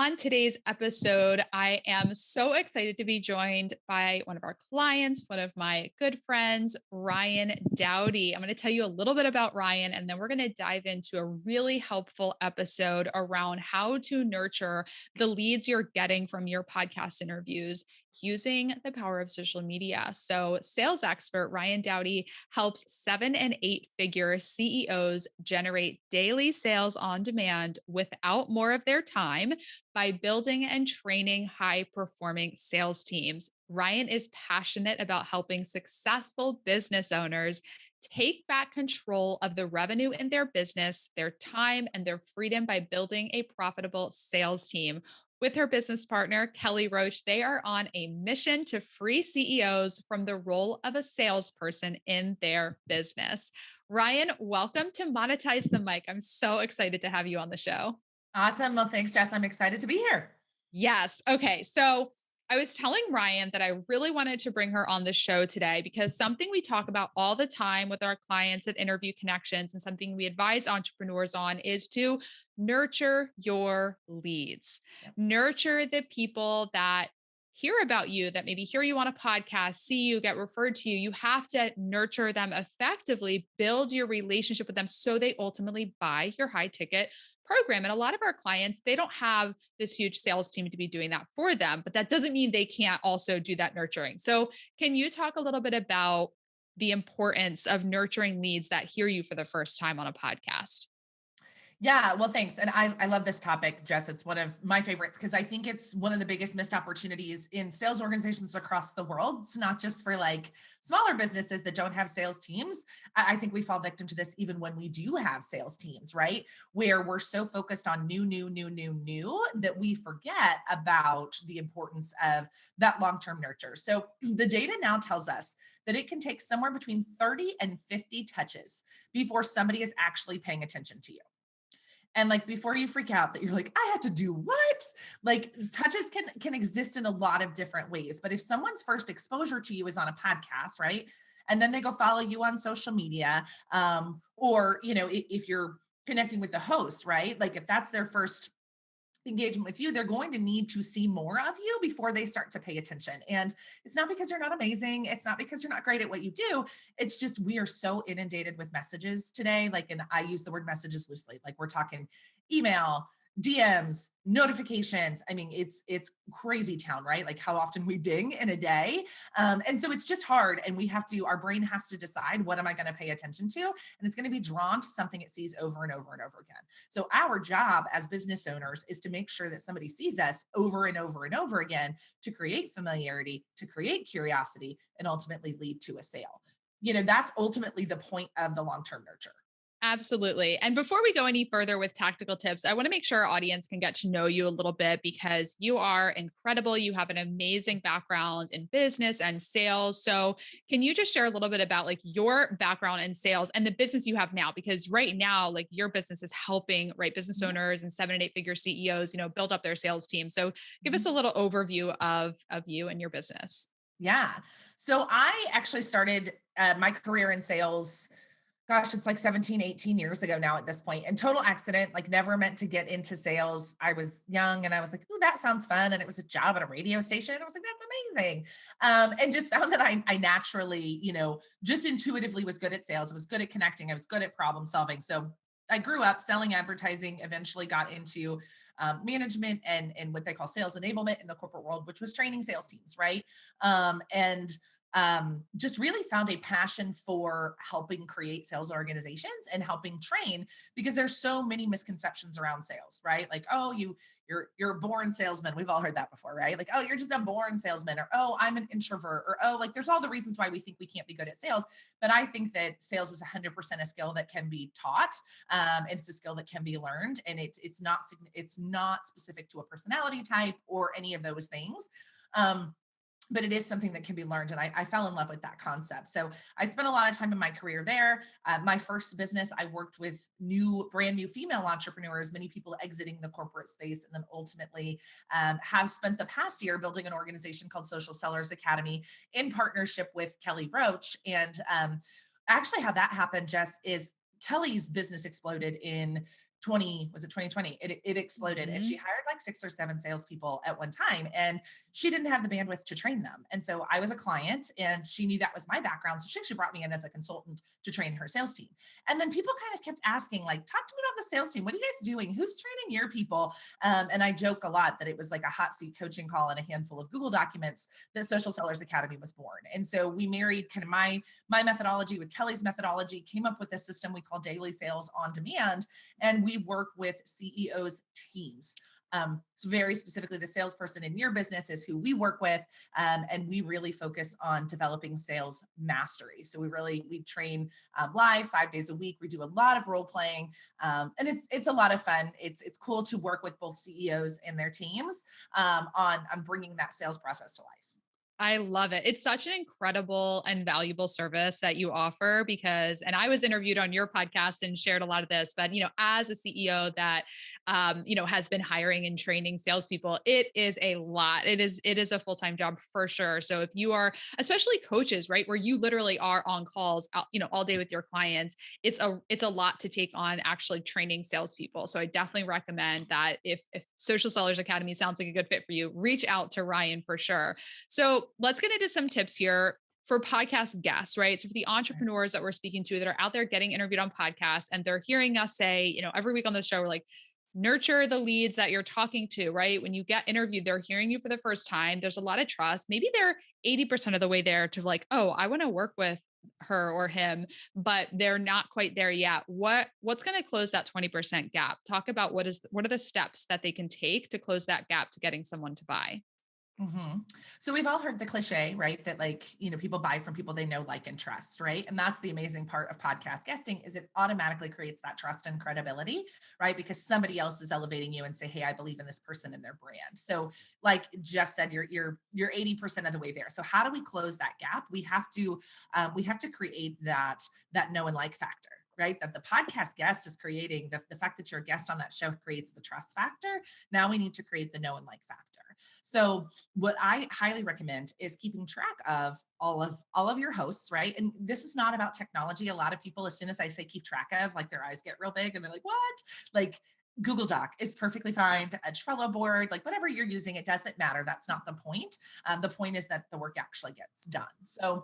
On today's episode, I am so excited to be joined by one of our clients, one of my good friends, Ryann Dowdy. I'm going to tell you a little bit about Ryann, and then we're going to dive into a really helpful episode around how to nurture the leads you're getting from your podcast interviews using the power of social media. So, sales expert Ryann Dowdy helps 7 and 8 figure CEOs generate daily sales on demand without more of their time by building and training high performing sales teams. Ryann is passionate about helping successful business owners take back control of the revenue in their business, their time, and their freedom by building a profitable sales team. With her business partner, Kelly Roach, they are on a mission to free CEOs from the role of a salesperson in their business. Ryann, welcome to Monetize the Mic. I'm so excited to have you on the show. Awesome. Well, thanks, Jess. I'm excited to be here. Yes. Okay. So I was telling Ryann that I really wanted to bring her on the show today because something we talk about all the time with our clients at Interview Connections and something we advise entrepreneurs on is to nurture your leads, Yep. nurture the people that hear about you, that maybe hear you on a podcast, see you, get referred to you. You have to nurture them effectively, build your relationship with them so they ultimately buy your high ticket program. And a lot of our clients, they don't have this huge sales team to be doing that for them, but that doesn't mean they can't also do that nurturing. So, can you talk a little bit about the importance of nurturing leads that hear you for the first time on a podcast? Yeah, well, thanks. And I love this topic, Jess. It's one of my favorites because I think it's one of the biggest missed opportunities in sales organizations across the world. It's not just for like smaller businesses that don't have sales teams. I think we fall victim to this even when we do have sales teams, right? Where we're so focused on new that we forget about the importance of that long-term nurture. So the data now tells us that it can take somewhere between 30 and 50 touches before somebody is actually paying attention to you. And like before you freak out that you're like, I had to do what? Like touches can exist in a lot of different ways. But if someone's first exposure to you is on a podcast, right? And then they go follow you on social media, or if you're connecting with the host, right? Like if that's their first engagement with you, they're going to need to see more of you before they start to pay attention. And it's not because you're not amazing. It's not because you're not great at what you do. It's just we are so inundated with messages today. Like, and I use the word messages loosely. Like we're talking email, DMs, notifications. I mean, it's crazy town, right? Like how often we ding in a day. And so it's just hard. And our brain has to decide, what am I going to pay attention to? And it's going to be drawn to something it sees over and over and over again. So our job as business owners is to make sure that somebody sees us over and over and over again to create familiarity, to create curiosity, and ultimately lead to a sale. That's ultimately the point of the long-term nurture. Absolutely. And before we go any further with tactical tips, I want to make sure our audience can get to know you a little bit because you are incredible. You have an amazing background in business and sales. So, can you just share a little bit about like your background in sales and the business you have now? Because right now, like your business is helping right business Mhm, owners and 7 and 8 figure CEOs, build up their sales team. So, give us a mhm. little overview of you and your business. Yeah. So I actually started my career in sales. Gosh, it's like 17, 18 years ago now at this point. And total accident, like never meant to get into sales. I was young and I was like, "Ooh, that sounds fun." And it was a job at a radio station. I was like, "That's amazing." And just found that I naturally, just intuitively was good at sales. I was good at connecting. I was good at problem solving. So I grew up selling advertising, eventually got into management and what they call sales enablement in the corporate world, which was training sales teams, right? And just really found a passion for helping create sales organizations and helping train because there's so many misconceptions around sales, right? Like, oh, you're a born salesman. We've all heard that before, right? Like, oh, you're just a born salesman, or oh, I'm an introvert, or oh, like there's all the reasons why we think we can't be good at sales. But I think that sales is 100% a skill that can be taught. And it's a skill that can be learned, and it's not specific to a personality type or any of those things. Um, but it is something that can be learned. And I fell in love with that concept. So I spent a lot of time in my career there. My first business, I worked with brand new female entrepreneurs, many people exiting the corporate space, and then ultimately have spent the past year building an organization called Social Sellers Academy in partnership with Kelly Roach. And actually how that happened, Jess, is Kelly's business exploded in was it 2020? It exploded, and she Mhm. hired like 6 or 7 salespeople at one time, and she didn't have the bandwidth to train them. And so I was a client, and she knew that was my background, so she actually brought me in as a consultant to train her sales team. And then people kind of kept asking, like, talk to me about the sales team. What are you guys doing? Who's training your people? And I joke a lot that it was like a hot seat coaching call and a handful of Google documents that Social Sellers Academy was born. And so we married kind of my methodology with Kelly's methodology, came up with a system we call daily sales on demand, and we work with CEOs teams. So very specifically, the salesperson in your business is who we work with, and we really focus on developing sales mastery. So we train live 5 days a week. We do a lot of role playing, and it's a lot of fun. It's cool to work with both CEOs and their teams on bringing that sales process to life. I love it. It's such an incredible and valuable service that you offer because, and I was interviewed on your podcast and shared a lot of this, but, as a CEO that, has been hiring and training salespeople, it is a lot. It is a full-time job for sure. So if you are, especially coaches, right, where you literally are on calls, all day with your clients, it's a lot to take on actually training salespeople. So I definitely recommend that if Social Sellers Academy sounds like a good fit for you, reach out to Ryann for sure. So let's get into some tips here for podcast guests, right? So for the entrepreneurs that we're speaking to that are out there getting interviewed on podcasts and they're hearing us say, every week on the show, we're like, nurture the leads that you're talking to, right? When you get interviewed, they're hearing you for the first time. There's a lot of trust. Maybe they're 80% of the way there to like, oh, I want to work with her or him, but they're not quite there yet. What's going to close that 20% gap? Talk about what are the steps that they can take to close that gap to getting someone to buy. hmm So we've all heard the cliche, right? That like, people buy from people they know, like, and trust, right? And that's the amazing part of podcast guesting is it automatically creates that trust and credibility, right? Because somebody else is elevating you and say, hey, I believe in this person and their brand. So like Jess said, you're 80% of the way there. So how do we close that gap? We have to create that know and like factor, right? That the podcast guest is creating the fact that you're a guest on that show creates the trust factor. Now we need to create the know and like factor. So what I highly recommend is keeping track of all of your hosts, right? And this is not about technology. A lot of people, as soon as I say keep track of, like their eyes get real big and they're like, what? Like Google Doc is perfectly fine, a Trello board, like whatever you're using, it doesn't matter. That's not the point. The point is that the work actually gets done. So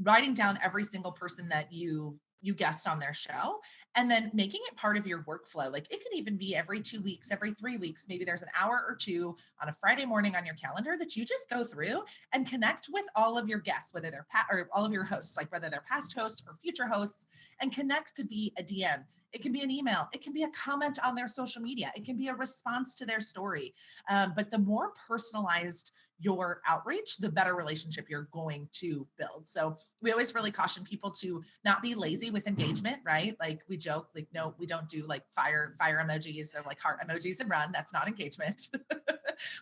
writing down every single person that you guest on their show and then making it part of your workflow. Like it could even be every 2 weeks, every 3 weeks, maybe there's an hour or two on a Friday morning on your calendar that you just go through and connect with all of your guests, whether they're or all of your hosts, like whether they're past hosts or future hosts. And connect could be a DM, it can be an email, it can be a comment on their social media, it can be a response to their story. But the more personalized your outreach, the better relationship you're going to build. So we always really caution people to not be lazy with engagement, right? Like we joke, like, no, we don't do like fire emojis or like heart emojis and run. That's not engagement.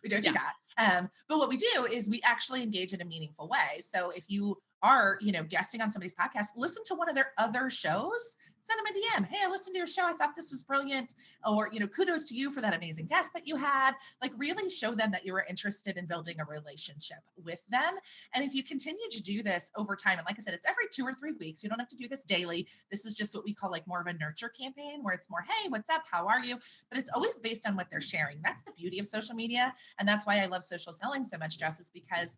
We don't do Yeah. that. But what we do is we actually engage in a meaningful way. So if you are, guesting on somebody's podcast, listen to one of their other shows, send them a DM. Hey, I listened to your show. I thought this was brilliant. Or, kudos to you for that amazing guest that you had. Like really show them that you were interested in building a relationship with them. And if you continue to do this over time, and like I said, it's every 2 or 3 weeks, you don't have to do this daily. This is just what we call like more of a nurture campaign where it's more, hey, what's up? How are you? But it's always based on what they're sharing. That's the beauty of social media. And that's why I love social selling so much, Jess, is because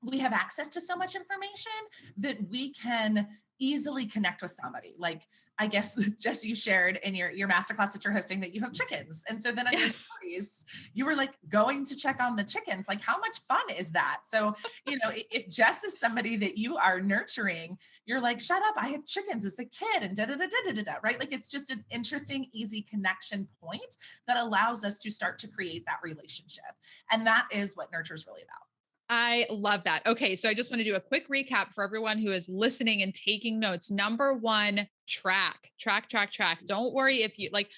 we have access to so much information that we can easily connect with somebody. Like, I guess, Jess, you shared in your masterclass that you're hosting that you have chickens. And so then on your Yes. stories, you were like going to check on the chickens. Like, how much fun is that? So, if Jess is somebody that you are nurturing, you're like, shut up, I had chickens as a kid and da da da da da da, right? Like, it's just an interesting, easy connection point that allows us to start to create that relationship. And that is what nurture is really about. I love that. Okay. So I just want to do a quick recap for everyone who is listening and taking notes. Number one, track. Don't worry if you like,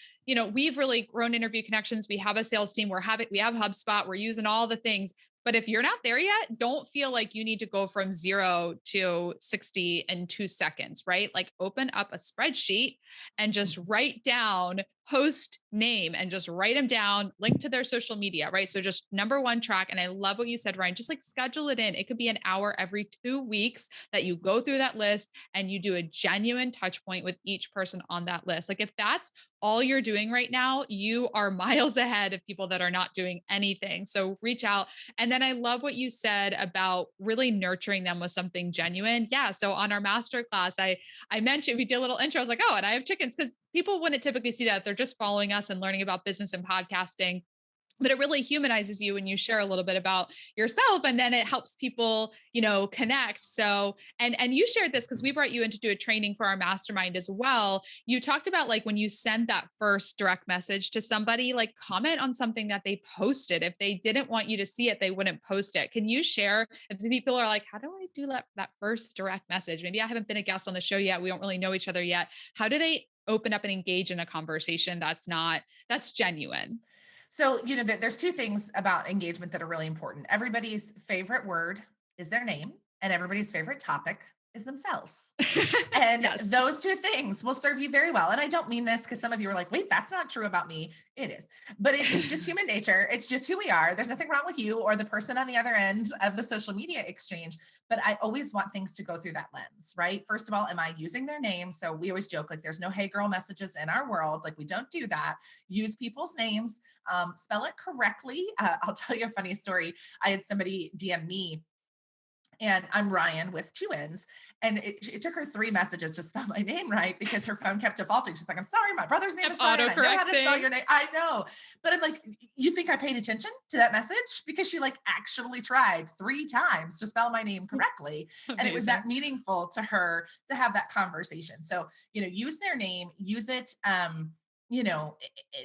we've really grown interview connections. We have a sales team. We have HubSpot. We're using all the things. But if you're not there yet, don't feel like you need to go from 0 to 60 in 2 seconds, right? Like open up a spreadsheet and just write down host name and just write them down, link to their social media, right? So just number one, track. And I love what you said, Ryann, just like schedule it in. It could be an hour every 2 weeks that you go through that list and you do a genuine touch point point with each person on that list. Like if that's all you're doing right now, you are miles ahead of people that are not doing anything. So reach out. And then I love what you said about really nurturing them with something genuine. Yeah. So on our masterclass, I mentioned, we did a little intro. I was like, oh, and I have chickens, because people wouldn't typically see that. They're just following us and learning about business and podcasting, but it really humanizes you when you share a little bit about yourself, and then it helps people, connect. So, and you shared this because we brought you in to do a training for our mastermind as well. You talked about like when you send that first direct message to somebody, like comment on something that they posted. If they didn't want you to see it, they wouldn't post it. Can you share if people are like, how do I do that first direct message? Maybe I haven't been a guest on the show yet. We don't really know each other yet. How do they open up and engage in a conversation that's genuine? So, there's two things about engagement that are really important. Everybody's favorite word is their name, and everybody's favorite topic is themselves. And Yes. those two things will serve you very well. And I don't mean this because some of you are like, wait, that's not true about me. It is, but it's just human nature. It's just who we are. There's nothing wrong with you or the person on the other end of the social media exchange. But I always want things to go through that lens, right? First of all, am I using their name? So we always joke like there's no hey girl messages in our world. Like we don't do that. Use people's names, spell it correctly. I'll tell you a funny story. I had somebody DM me, and I'm Ryan with two N's. And it took her 3 messages to spell my name right because her phone kept defaulting. She's like, I'm sorry, my brother's name Kept is Ryan. I know how to spell autocorrecting. your name. I know. But I'm like, you think I paid attention to that message? Because she like actually tried 3 times to spell my name correctly. And it was that Amazing. meaningful to her to have that conversation. So, use their name, use it,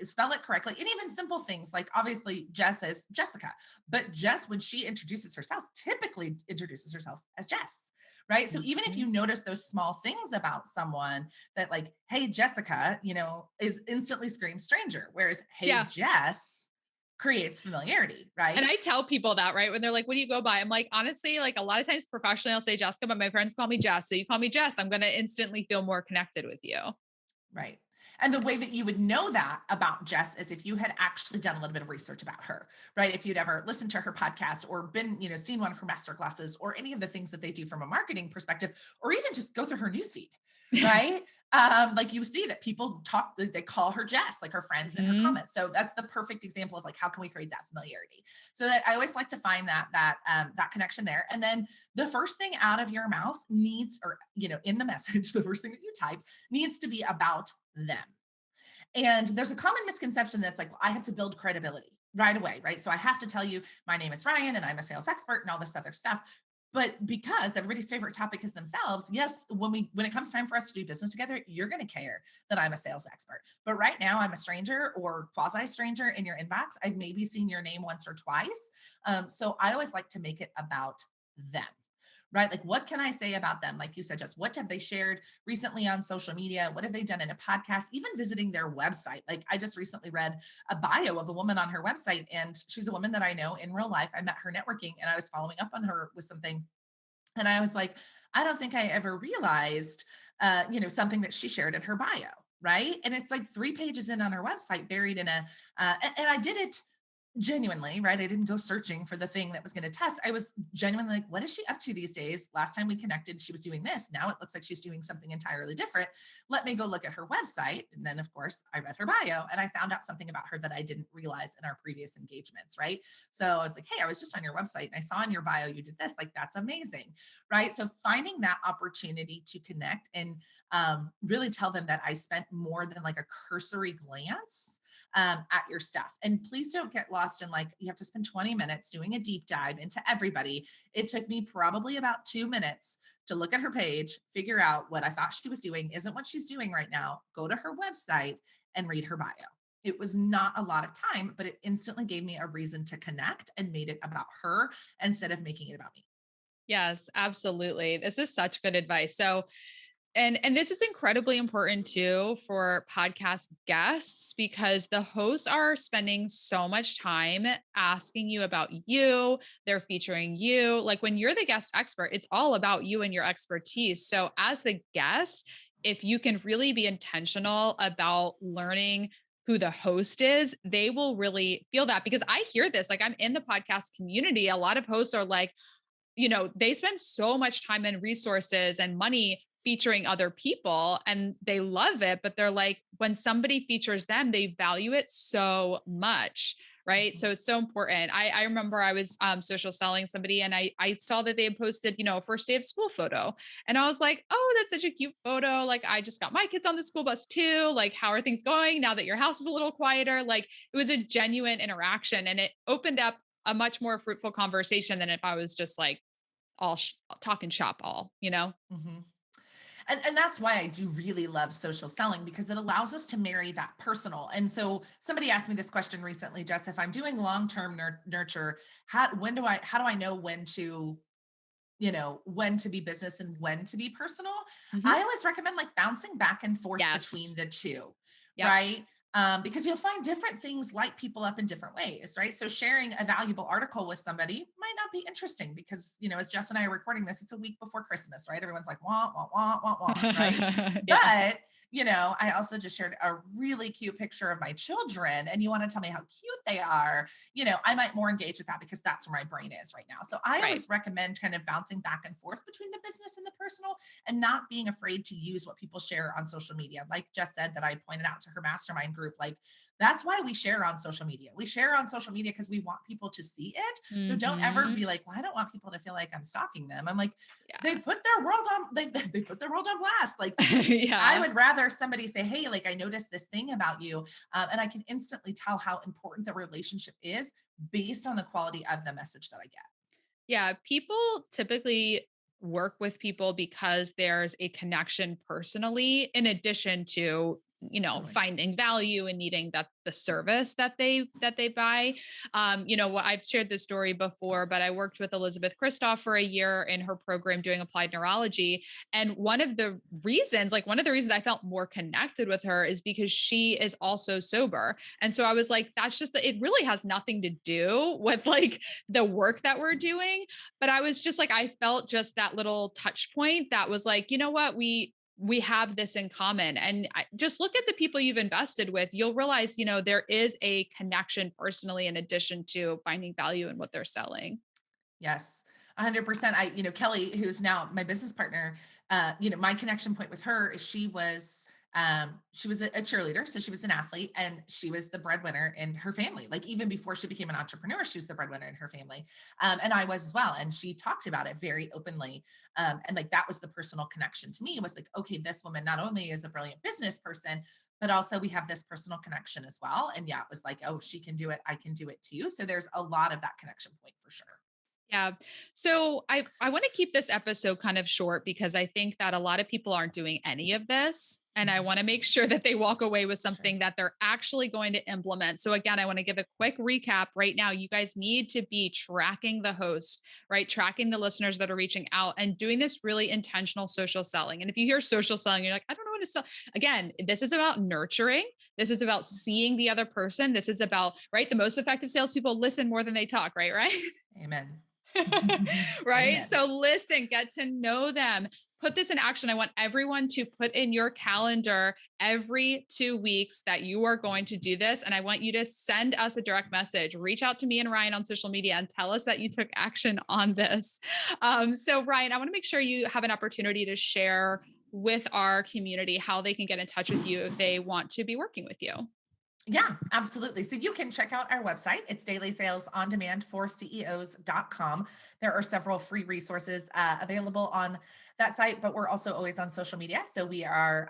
spell it correctly. And even simple things like obviously Jess is Jessica, but Jess, when she introduces herself, typically introduces herself as Jess, right? So even if you Mhm. notice those small things about someone that like, hey, Jessica, is instantly screams stranger, whereas hey, Yeah. Jess creates familiarity, And right? I tell people that, right? When they're like, what do you go by? I'm like, honestly, like a lot of times professionally, I'll say Jessica, but my friends call me Jess. So you call me Jess, I'm going to instantly feel more connected with you. Right. And the way that you would know that about Jess is if you had actually done a little bit of research about her, right? If you'd ever listened to her podcast or been, seen one of her master classes or any of the things that they do from a marketing perspective, or even just go through her newsfeed, right? Like you see that people talk, they call her Jess, like her friends in her Mhm. comments. So that's the perfect example of like, how can we create that familiarity? So that I always like to find that connection there. And then the first thing out of your mouth needs, or, in the message, the first thing that you type needs to be about them. And there's a common misconception that's like, well, I have to build credibility right away, right? So I have to tell you, my name is Ryan and I'm a sales expert and all this other stuff. But because everybody's favorite topic is themselves, yes, when it comes time for us to do business together, you're going to care that I'm a sales expert. But right now, I'm a stranger or quasi stranger in your inbox. I've maybe seen your name once or twice. So I always like to make it about them, right? Like, what can I say about them? Like you said, just what have they shared recently on social media? What have they done in a podcast? Even visiting their website. Like, I just recently read a bio of a woman on her website, and she's a woman that I know in real life. I met her networking, and I was following up on her with something. And I was like, I don't think I ever realized, something that she shared in her bio, right? And it's like 3 pages in on her website, buried in and I did it genuinely, right? I didn't go searching for the thing that was going to test. I was genuinely like, what is she up to these days? Last time we connected, she was doing this. Now it looks like she's doing something entirely different. Let me go look at her website. And then, of course, I read her bio and I found out something about her that I didn't realize in our previous engagements, right? So I was like, hey, I was just on your website and I saw in your bio you did this. Like, that's amazing, right? So finding that opportunity to connect and really tell them that I spent more than like a cursory glance at your stuff. And please don't get lost in like, you have to spend 20 minutes doing a deep dive into everybody. It took me probably about 2 minutes to look at her page, figure out what I thought she was doing isn't what she's doing right now, go to her website and read her bio. It was not a lot of time, but it instantly gave me a reason to connect and made it about her instead of making it about me. Yes, absolutely. This is such good advice. So, and this is incredibly important too for podcast guests, because the hosts are spending so much time asking you about you, they're featuring you. Like when you're the guest expert, it's all about you and your expertise. So as the guest, if you can really be intentional about learning who the host is, they will really feel that, because I hear this, like I'm in the podcast community. A lot of hosts are like, they spend so much time and resources and money featuring other people and they love it, but they're like, when somebody features them, they value it so much. Right. Mhm. So it's so important. I remember I was social selling somebody and I saw that they had posted, a first day of school photo. And I was like, oh, that's such a cute photo. Like, I just got my kids on the school bus too. Like, how are things going now that your house is a little quieter? Like, it was a genuine interaction and it opened up a much more fruitful conversation than if I was just like talking shop all. Mhm. And that's why I do really love social selling because it allows us to marry that personal. And so somebody asked me this question recently, Jess, if I'm doing long-term nurture, how do I know when to when to be business and when to be personal? Mhm. I always recommend like bouncing back and forth between Yes. the two, Yep. right? Because you'll find different things light people up in different ways, right? So sharing a valuable article with somebody might not be interesting because, as Jess and I are recording this, it's a week before Christmas, right? Everyone's like, wah, wah, wah, wah, wah, right? Yeah. But, I also just shared a really cute picture of my children and you want to tell me how cute they are, I might more engage with that because that's where my brain is right now. So I Right. always recommend kind of bouncing back and forth between the business and the personal and not being afraid to use what people share on social media. Like Jess said, that I pointed out to her mastermind group, like that's why we share on social media. We share on social media because we want people to see it. So don't ever Mhm. be like, well, I don't want people to feel like I'm stalking them. I'm like, Yeah. they've put their world on, they put their world on blast. Like I Yeah. would rather somebody say, hey, like I noticed this thing about you. And I can instantly tell how important the relationship is based on the quality of the message that I get. Yeah, people typically work with people because there's a connection personally in addition to, Totally. finding value and needing that the service that they buy. What I've shared this story before, but I worked with Elizabeth Kristoff for a year in her program doing applied neurology. And one of the reasons I felt more connected with her is because she is also sober. And so I was like, it really has nothing to do with like the work that we're doing. But I was just like, I felt just that little touch point that was like, you know what, we have this in common. And just look at the people you've invested with. You'll realize, there is a connection personally in addition to finding value in what they're selling. Yes, 100%. Kelly, who's now my business partner, my connection point with her is she was a cheerleader. So she was an athlete and she was the breadwinner in her family. Like even before she became an entrepreneur, she was the breadwinner in her family. And I was as well. And she talked about it very openly. And like, that was the personal connection to me. It was like, okay, this woman not only is a brilliant business person, but also we have this personal connection as well. And yeah, it was like, oh, she can do it. I can do it too. So there's a lot of that connection point for sure. Yeah. So I want to keep this episode kind of short because I think that a lot of people aren't doing any of this. And I Mhm. want to make sure that they walk away with Sure. something that they're actually going to implement. So again, I want to give a quick recap right now. You guys need to be tracking the host, right? Tracking the listeners that are reaching out and doing this really intentional social selling. And if you hear social selling, you're like, I don't know what to sell. Again, this is about nurturing. This is about seeing the other person. This is about, right? The most effective salespeople listen more than they talk, right? Right. Amen. Right? Amen. So listen, get to know them. Put this in action. I want everyone to put in your calendar every 2 weeks that you are going to do this. And I want you to send us a direct message. Reach out to me and Ryan on social media and tell us that you took action on this. So, Ryan, I want to make sure you have an opportunity to share with our community how they can get in touch with you if they want to be working with you. Yeah, absolutely. So you can check out our website. It's daily sales on demand for CEOs.com. There are several free resources available on that site, but we're also always on social media. So we are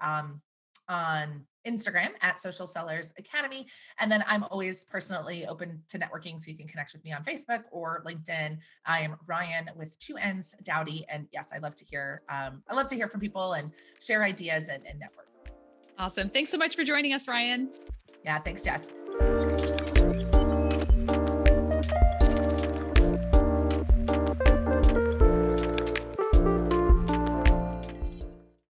on Instagram at Social Sellers Academy. And then I'm always personally open to networking. So you can connect with me on Facebook or LinkedIn. I am Ryann with two N's Dowdy. And yes, I love to hear from people and share ideas and network. Awesome. Thanks so much for joining us, Ryan. Yeah, thanks, Jess.